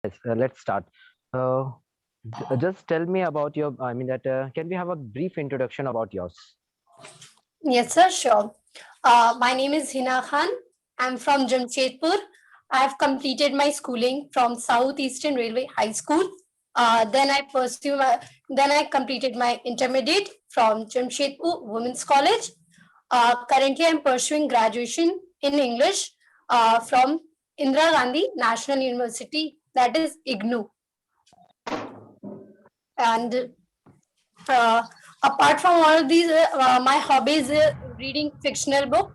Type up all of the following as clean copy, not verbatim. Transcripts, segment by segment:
Yes, let's start. Uh, just tell me about your, can we have a brief introduction about yours? Yes, sir, sure. My name is Hina Khan. I'm from Jamshedpur. I have completed my schooling from South Eastern Railway High School. Then I completed my intermediate from Jamshedpur Women's College. Currently, I'm pursuing graduation in English from Indira Gandhi National University, that is IGNU. And uh, apart from all of these, my hobby is reading fictional books,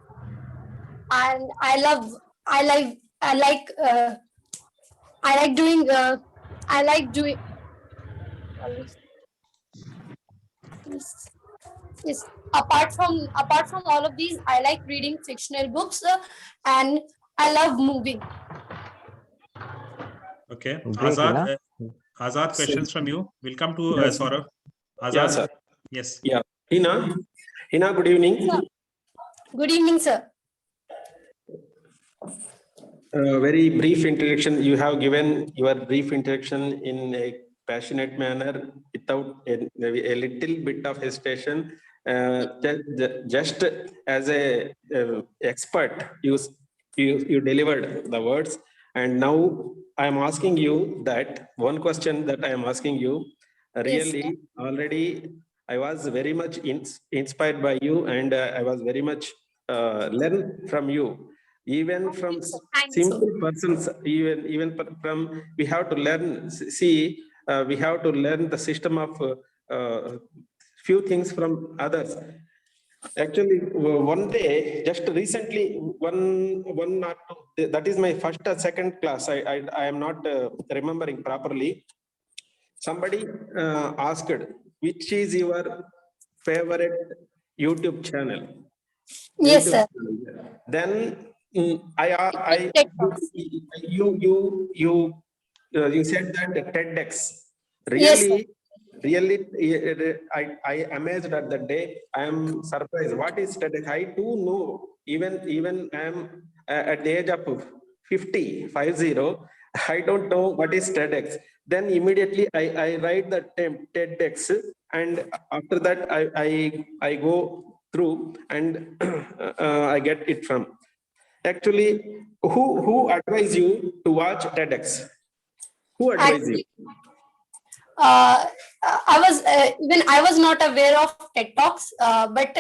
and I like I like doing I like doing yes, yes. Apart from all of these, I like reading fictional books, and I love moving. Okay, Great, Hina. Azad, questions from you. We'll come to Yes. Saurabh. Azad, Yeah, sir. yes. Yeah. Hina, good evening. Sir. Good evening, sir. Very brief introduction. You have given your brief introduction in a passionate manner without a little bit of hesitation. Just as a expert, you delivered the words. And now I am asking you that one question that I am asking you. Really, Yes, already I was very much inspired by you, and I was very much learn from you. Even from thank you, sir. simple persons, even from we have to learn. See, we have to learn the system of few things from others. Actually, one day, just recently, one or two, that is my first or second class. I am not remembering properly. Somebody asked, which is your favorite YouTube channel? Yes, YouTube sir. channel. Then TED Talks. you said that TEDx. Yes, sir. Really, I amazed at that day. I am surprised. What is TEDx? I too know. Even I am at the age of 50. I don't know what is TEDx. Then immediately I write the term TEDx, and after that I go through and I get it from. Actually, who advise you to watch TEDx? Who advise you? Actually, I was not aware of TED Talks, but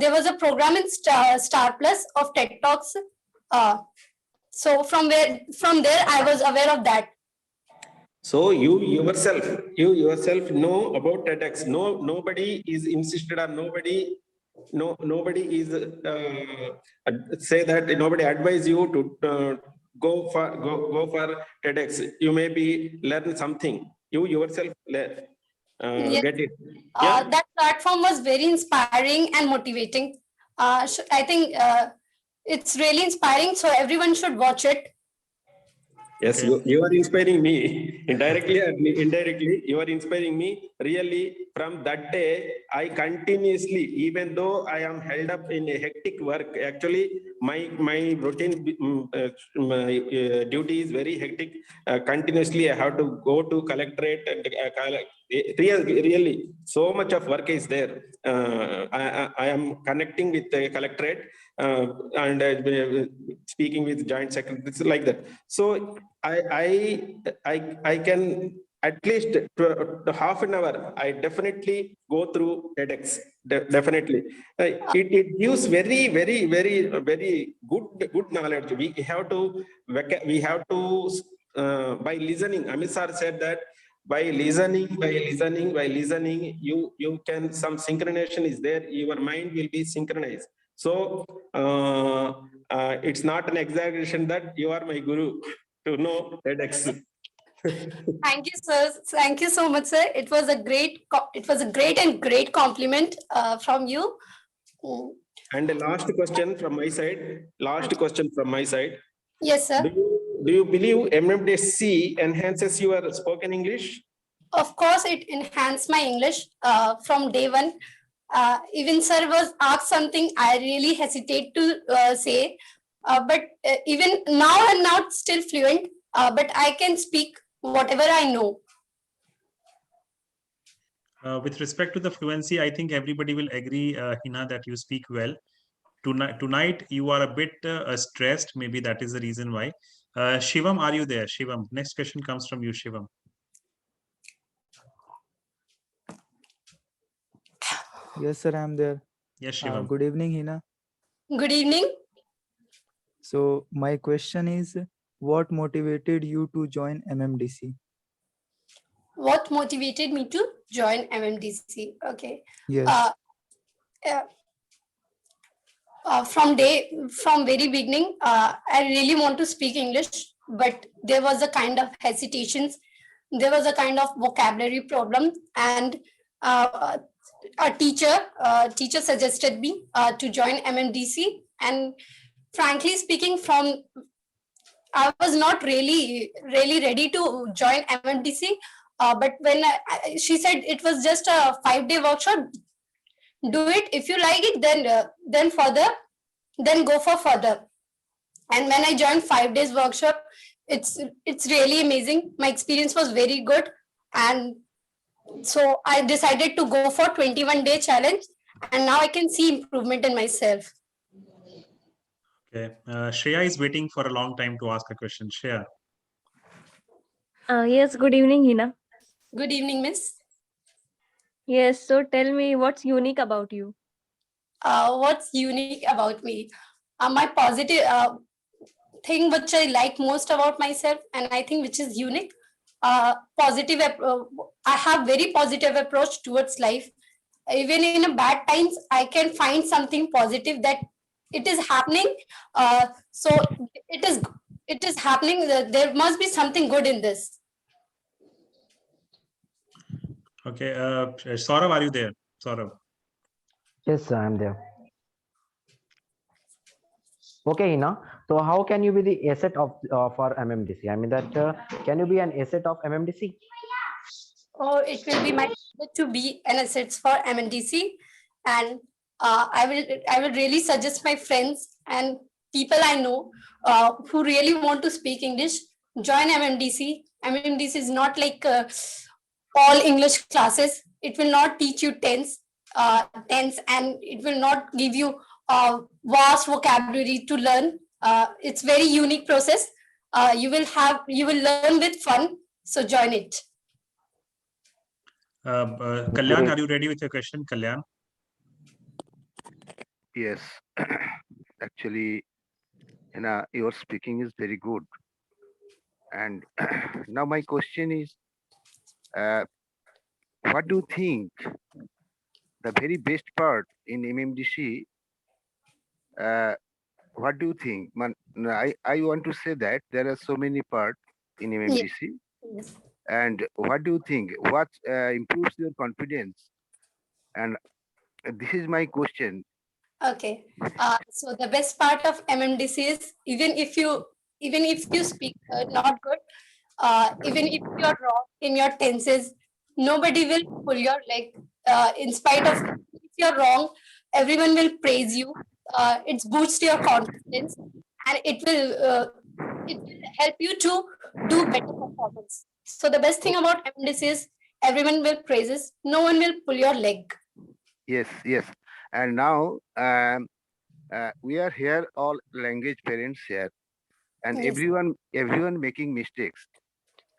there was a program in Star Plus of TED Talks. Uh, so from there I was aware of that. So you yourself know about TEDx. No, nobody is insisted, or nobody is say that nobody advise you to go for TEDx. You may be learn something. You yourself Yes. get it. Yeah. That platform was very inspiring and motivating. I think it's really inspiring, so everyone should watch it. Yes, Okay. you are inspiring me indirectly and indirectly. You are inspiring me. Really, from that day, I continuously, even though I am held up in a hectic work, actually, my routine, my duty is very hectic. Continuously, I have to go to collectorate and really, so much of work is there. I am connecting with the collectorate and speaking with joint secretaries like that. So I can at least to half an hour. I definitely go through TEDx. Definitely, it gives very good knowledge. We have to by listening. Amit sir said that by listening, you can, some synchronization is there. Your mind will be synchronized. So it's not an exaggeration that you are my guru to know TEDx. Thank you, sir. Thank you so much, sir. It was a great compliment from you. Mm. And the last question from my side. Yes, sir. Do you believe MMDC enhances your spoken English? Of course, it enhanced my English from day one. Even sir was asked something I really hesitate to say, but even now I'm not still fluent. but I can speak whatever I know. With respect to the fluency, I think everybody will agree, Hina, that you speak well. Tonight you are a bit stressed. Maybe that is the reason why. Shivam, are you there? Shivam, next question comes from you, Shivam. Yes, sir, I'm there. Yes, Shivam. Good evening, Hina. Good evening. So my question is, what motivated you to join MMDC? What motivated me to join MMDC? Okay. Yes. Uh, from very beginning, I really want to speak English, but there was a kind of hesitations. There was a kind of vocabulary problem, and a teacher suggested me to join MMDC. And frankly speaking, I was not really ready to join MMDC. But when she said it was just a 5-day workshop, do it. If you like it, then go for further. And when I joined 5 days workshop, it's really amazing. My experience was very good, and so I decided to go for 21-day challenge, and now I can see improvement in myself. Okay. Shreya is waiting for a long time to ask a question. Shreya. Yes, good evening, Hina. Good evening, miss. Yes, so tell me what's unique about you? What's unique about me? My positive thing which I like most about myself, and I think which is unique, positive. I have very positive approach towards life. Even in a bad times, I can find something positive that it is happening. So it is happening. There must be something good in this. Okay. Saurav, are you there? Saurav. Yes, I am there. Okay, Hina. So how can you be the asset of for MMDC? I mean that can you be an asset of MMDC? Oh, it will be my pleasure to be an asset for MNDC, and I will really suggest my friends and people I know who really want to speak English, join MMDC. MMDC is not like all English classes. It will not teach you tense, and it will not give you vast vocabulary to learn. It's very unique process. You will learn with fun. So join it. Kalyan, are you ready with your question? Kalyan. Yes, actually, your speaking is very good. And now my question is, what do you think the very best part in MMDC? What do you think? I want to say that there are so many parts in MMDC. Yes. And what do you think? What improves your confidence? And this is my question. Okay. So the best part of MMDC is even if you speak not good, even if you are wrong in your tenses, nobody will pull your leg. In spite of if you're wrong, everyone will praise you. It boosts your confidence, and it will help you to do better performance. So the best thing about MMDC is everyone will praises. No one will pull your leg. Yes, yes. And now we are here, all language parents here, and Yes. everyone making mistakes,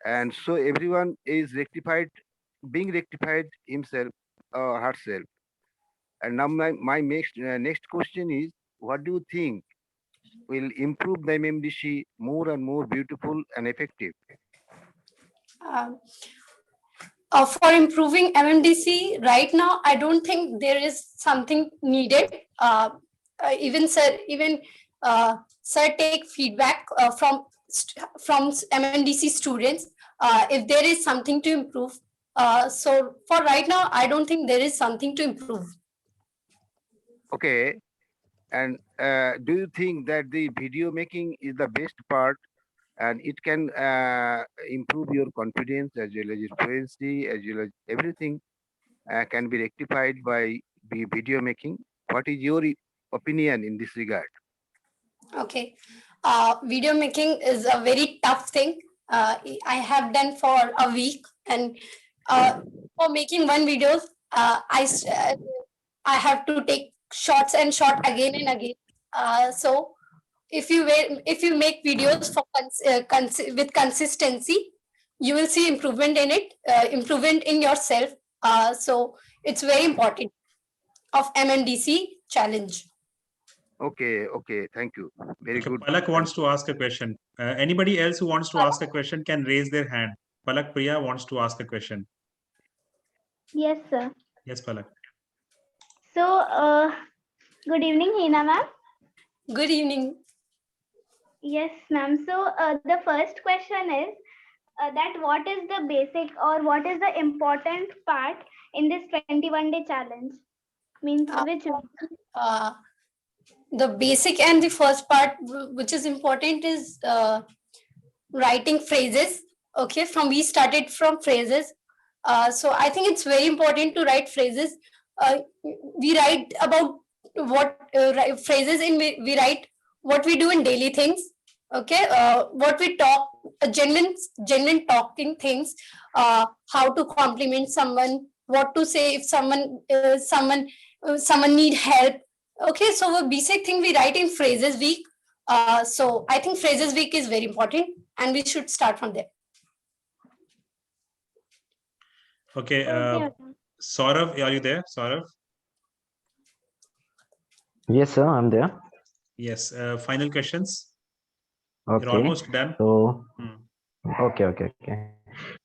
and so everyone is being rectified himself or herself. And now my next question is, what do you think will improve the MMDC more and more beautiful and effective? For improving MMDC right now, I don't think there is something needed. Even sir take feedback from MMDC students if there is something to improve. So for right now, I don't think there is something to improve. Okay. And do you think that the video making is the best part, and it can improve your confidence as well as your fluency, as well as everything can be rectified by video making? What is your opinion in this regard? Okay. Video making is a very tough thing. I have done for a week, and for making one video, I have to take shots and shot again and again. So if you make videos for with consistency, you will see improvement in it, improvement in yourself. So it's very important of MNDC challenge. Okay, okay, thank you. Very Okay, good. Palak wants to ask a question. Anybody else who wants to ask a question can raise their hand. Palak Priya wants to ask a question. Yes, sir. Yes, Palak. So, good evening, Hina ma'am. Good evening. Yes, ma'am. So, the first question is that what is the basic or what is the important part in this 21-day challenge? Means which one? The basic and the first part, which is important, is writing phrases. Okay, we started from phrases. So I think it's very important to write phrases. We write about what phrases we write what we do in daily things. Okay, what we talk, genuine talking things. How to compliment someone, what to say if someone need help. Okay, so a basic thing we write in phrases week. So I think phrases week is very important, and we should start from there. Okay, Okay. Saurav, are you there? Saurav? Yes, sir, I'm there. Yes. Final questions? You're Okay. almost done. So, Hmm. okay.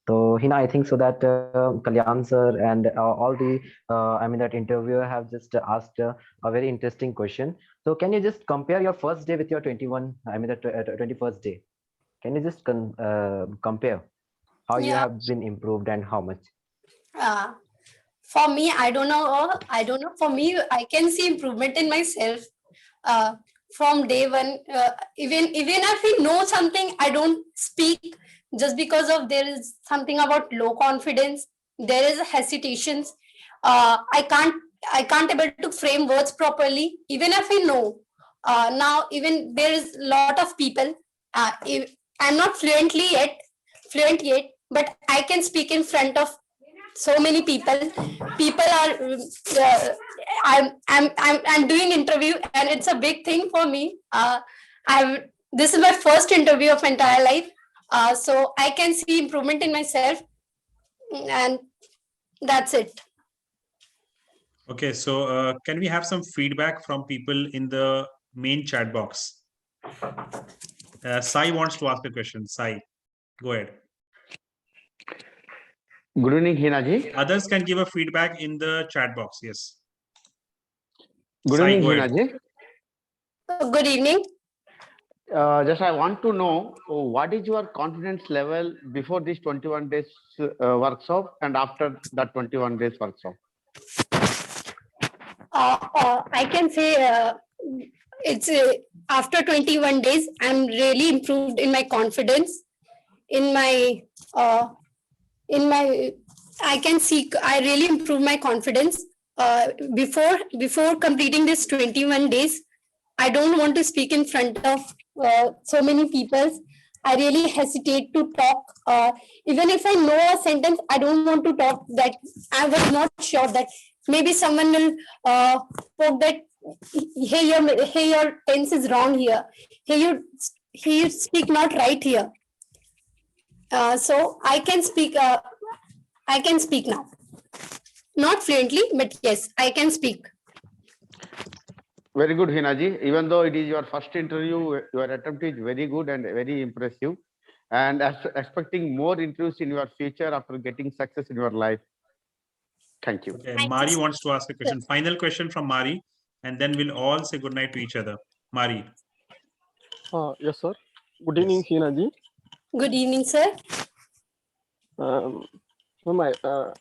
So, Hina, I think so that Kalyan sir and all the, that interviewer have just asked a very interesting question. So, can you just compare your first day with your 21st day? Can you just compare how you Yeah. have been improved and how much? For me, I don't know. For me, I can see improvement in myself from day one. Even if we know something, I don't speak just because of there is something about low confidence. There is hesitations. I can't able to frame words properly. Even if I know. Now, even there is a lot of people. I'm not fluent yet, but I can speak in front of so many people. Are I'm doing interview, and it's a big thing for me. This is my first interview of entire life, so I can see improvement in myself, and that's it. Okay, so can we have some feedback from people in the main chat box? Sai wants to ask a question. Sai, go ahead. Good evening, Hina ji. Others can give a feedback in the chat box. Yes. Good Sai, evening, go Hina ahead. ji. Good evening. Just I want to know what is your confidence level before this 21 days workshop and after that 21 days workshop? I can say it's after 21 days, I'm really improved in my confidence, in my I can see I really improved my confidence. Before completing this 21 days, I don't want to speak in front of so many people. I really hesitate to talk. Even if I know a sentence, I don't want to talk that. I was not sure that maybe someone will poke that, hey, your tense is wrong here. Hey, you speak not right here. So I can speak now. Not fluently, but yes, I can speak. Very good, Hina ji. Even though it is your first interview, your attempt is very good and very impressive. And expecting more interviews in your future after getting success in your life. Thank you. Okay, Thank Mari you. wants to ask a question. Final question from Mari, and then we'll all say goodnight to each other. Mari. Yes, sir. Good evening, Yes. Hina ji. Good evening, sir.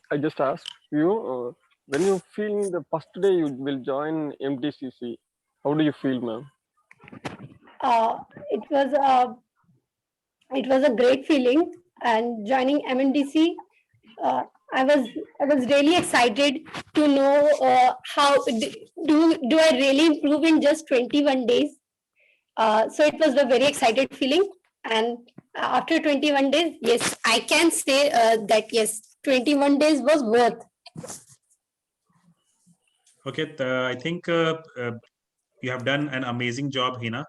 I just asked you, when you feel the first day you will join MDCC, how do you feel, ma'am? It was a great feeling, and joining MNDC, I was really excited to know how do I really improve in just 21 days. So it was a very excited feeling. And after 21 days, yes, I can say that yes, 21 days was worth. Okay, I think you have done an amazing job, Hina.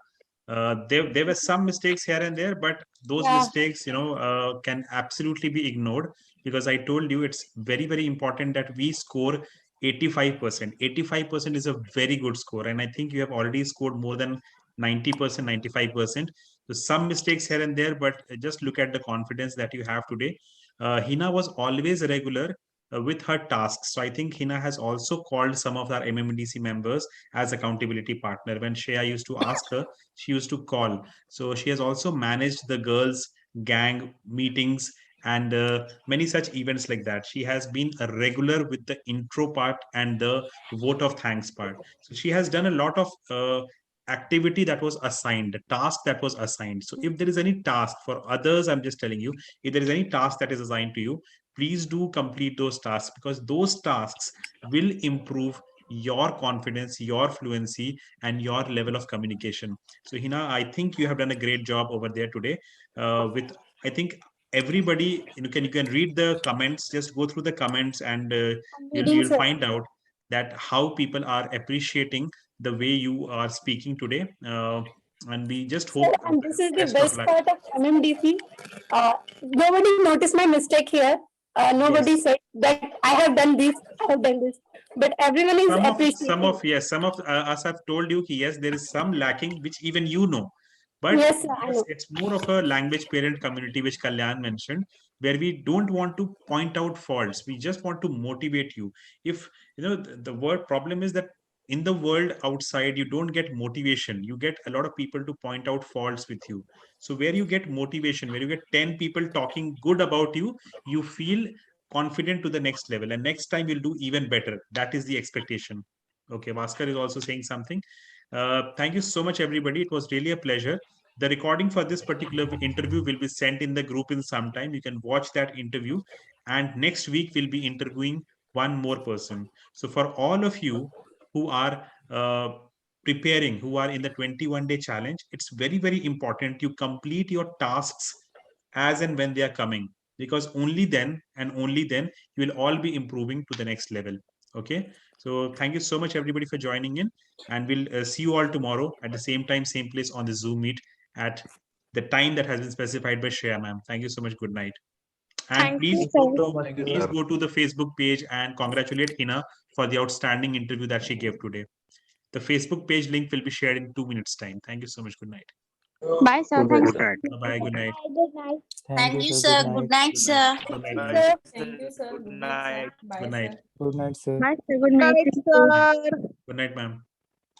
There were some mistakes here and there, but those Yeah. mistakes, can absolutely be ignored, because I told you it's very, very important that we score 85%. 85% is a very good score, and I think you have already scored more than 90%, 95%. So some mistakes here and there, but just look at the confidence that you have today. Hina was always regular with her tasks. So I think Hina has also called some of our MMDC members as accountability partner. When Shreya used to ask her, she used to call. So she has also managed the girls' gang meetings and many such events like that. She has been a regular with the intro part and the vote of thanks part. So she has done a lot of activity that was assigned, the task that was assigned. So if there is any task for others, I'm just telling you, if there is any task that is assigned to you, please do complete those tasks, because those tasks will improve your confidence, your fluency, and your level of communication. So Hina, I think you have done a great job over there today. With I think everybody, you can read the comments. Just go through the comments, and you'll find out that how people are appreciating the way you are speaking today. And we just hope. Sir, and this is the best of best luck. part of MMDC. Nobody noticed my mistake here. Nobody Yes. said that I have done this, I have done this. But everyone is appreciating. Some of us have told you, yes, there is some lacking which even you know. But Yes, sir, I know. it's more of a language parent community, which Kalyan mentioned, where we don't want to point out faults. We just want to motivate you. If the word problem is that in the world outside, you don't get motivation. You get a lot of people to point out faults with you. So where you get motivation, where you get 10 people talking good about you, you feel confident to the next level, and next time you'll do even better. That is the expectation. Okay, Bhaskar is also saying something. Thank you so much, everybody. It was really a pleasure. The recording for this particular interview will be sent in the group in some time. You can watch that interview, and next week we'll be interviewing one more person. So for all of you who are preparing, who are in the 21-day challenge, it's very, very important you complete your tasks as and when they are coming, because only then and only then you will all be improving to the next level. Okay, so thank you so much, everybody, for joining in, and we'll see you all tomorrow at the same time, same place on the Zoom meet at the time that has been specified by Shreya ma'am. Thank you so much. Good night. And Thank please you, go sir. to, Thank you, please sir. go to the Facebook page and congratulate Hina for the outstanding interview that she gave today. The Facebook page link will be shared in 2 minutes time. Thank you so much. Good night. Bye, sir. Good Thank night. Bye. Good night. Good night. Thank you, sir. Good night, sir. Good night. Thank you, sir. Thank you, sir. Good night, sir. Bye, Good night. sir. Good night, sir. Bye, sir. Good night. Thank you. Good night, ma'am.